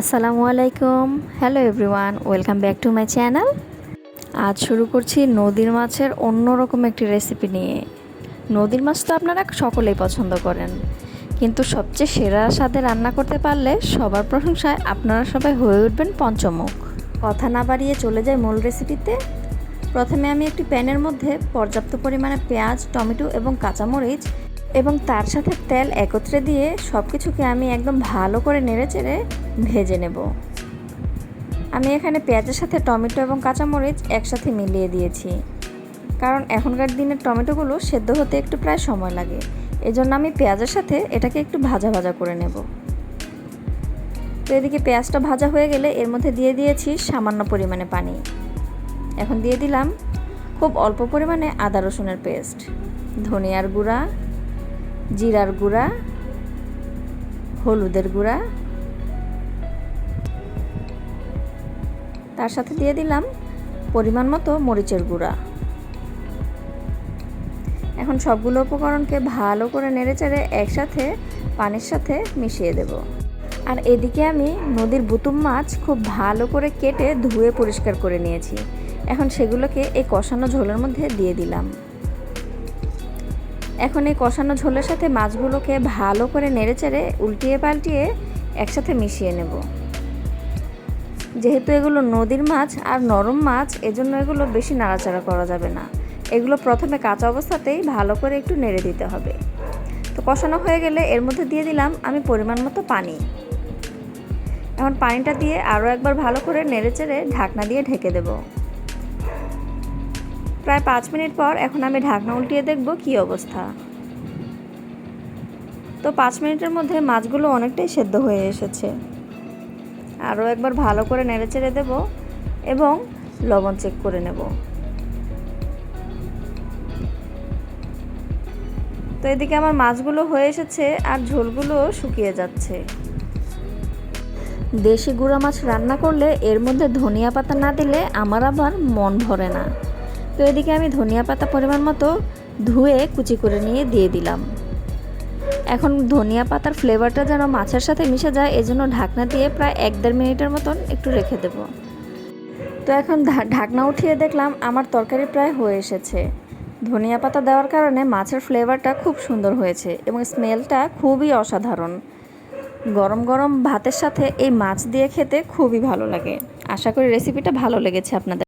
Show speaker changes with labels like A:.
A: আসসালামু আলাইকুম। Hello everyone, welcome back to my channel. আজ শুরু করছি নদীর মাছের অন্যরকম একটি রেসিপি নিয়ে। নদীর মাছ তো আপনারা সকলেই পছন্দ করেন, কিন্তু সবচেয়ে সেরা স্বাদে রান্না করতে পারলে সবার প্রশংসায় আপনারা সবাই হয়ে উঠবেন পঞ্চমুখ। কথা না বাড়িয়ে চলে যাই মূল রেসিপিতে। প্রথমে আমি একটি প্যানের মধ্যে পর্যাপ্ত পরিমাণে পেঁয়াজ, টমেটো এবং কাঁচামরিচ এবং তার সাথে তেল একত্রে দিয়ে সব কিছুকে আমি একদম ভালো করে নেড়েচেড়ে ভেজে নেব। আমি এখানে পেঁয়াজের সাথে টমেটো এবং কাঁচামরিচ একসাথে মিলিয়ে দিয়েছি, কারণ এখনকার দিনের টমেটোগুলো সেদ্ধ হতে একটু প্রায় সময় লাগে। এজন্য আমি পেঁয়াজের সাথে এটাকে একটু ভাজা ভাজা করে নেব। তো এদিকে পেঁয়াজটা ভাজা হয়ে গেলে এর মধ্যে দিয়ে দিয়েছি সামান্য পরিমাণে পানি। এখন দিয়ে দিলাম খুব অল্প পরিমাণে আদা রসুনের পেস্ট, ধনিয়ার গুঁড়া, জিরার গুঁড়া, হলুদের গুঁড়া, তার সাথে দিয়ে দিলাম পরিমাণ মতো মরিচের গুঁড়া। এখন সবগুলো উপকরণকে ভালো করে নেড়েচেড়ে একসাথে পানির সাথে মিশিয়ে দেব। আর এদিকে আমি নদীর বুতুম মাছ খুব ভালো করে কেটে ধুয়ে পরিষ্কার করে নিয়েছি। এখন সেগুলোকে এই কষানো ঝোলের মধ্যে দিয়ে দিলাম। এখন এই কষানো ঝোলের সাথে মাছগুলোকে ভালো করে নেড়েচেড়ে উল্টিয়ে পাল্টিয়ে একসাথে মিশিয়ে নেব। যেহেতু এগুলো নদীর মাছ আর নরম মাছ, এজন্য এগুলো বেশি নাড়াচাড়া করা যাবে না। এগুলো প্রথমে কাঁচা অবস্থাতেই ভালো করে একটু নেড়ে দিতে হবে। তো কষানো হয়ে গেলে এর মধ্যে দিয়ে দিলাম আমি পরিমাণ মতো পানি। এখন পানিটা দিয়ে আরও একবার ভালো করে নেড়েচেড়ে ঢাকনা দিয়ে ঢেকে দেব। প্রায় 5 মিনিট পর এখন আমি ঢাকনা উল্টিয়ে দেখব কী অবস্থা। তো 5 মিনিটের মধ্যে মাছগুলো অনেকটাই সেদ্ধ হয়ে এসেছে। আরও একবার ভালো করে নেড়েচেড়ে দেব এবং লবণ চেক করে নেব। তো এদিকে আমার মাছগুলো হয়ে এসেছে আর ঝোলগুলো শুকিয়ে যাচ্ছে। দেশি গুঁড়া মাছ রান্না করলে এর মধ্যে ধনিয়া পাতা না দিলে আমার আবার মন ভরে না। তো এদিকে আমি ধনিয়া পাতা পরিমাণ মতো ধুয়ে কুচি করে নিয়ে দিয়ে দিলাম। এখন ধনিয়া পাতার ফ্লেভারটা যেন মাছের সাথে মিশে যায়, এজন্য ঢাকনা দিয়ে প্রায় 1-1.5 মিনিটের মতন একটু রেখে দেব। তো এখন ঢাকনা উঠিয়ে দেখলাম আমার তরকারি প্রায় হয়ে এসেছে। ধনিয়া পাতা দেওয়ার কারণে মাছের ফ্লেভারটা খুব সুন্দর হয়েছে এবং স্মেলটা খুবই অসাধারণ। গরম গরম ভাতের সাথে এই মাছ দিয়ে খেতে খুবই ভালো লাগে। আশা করি রেসিপিটা ভালো লেগেছে আপনাদের।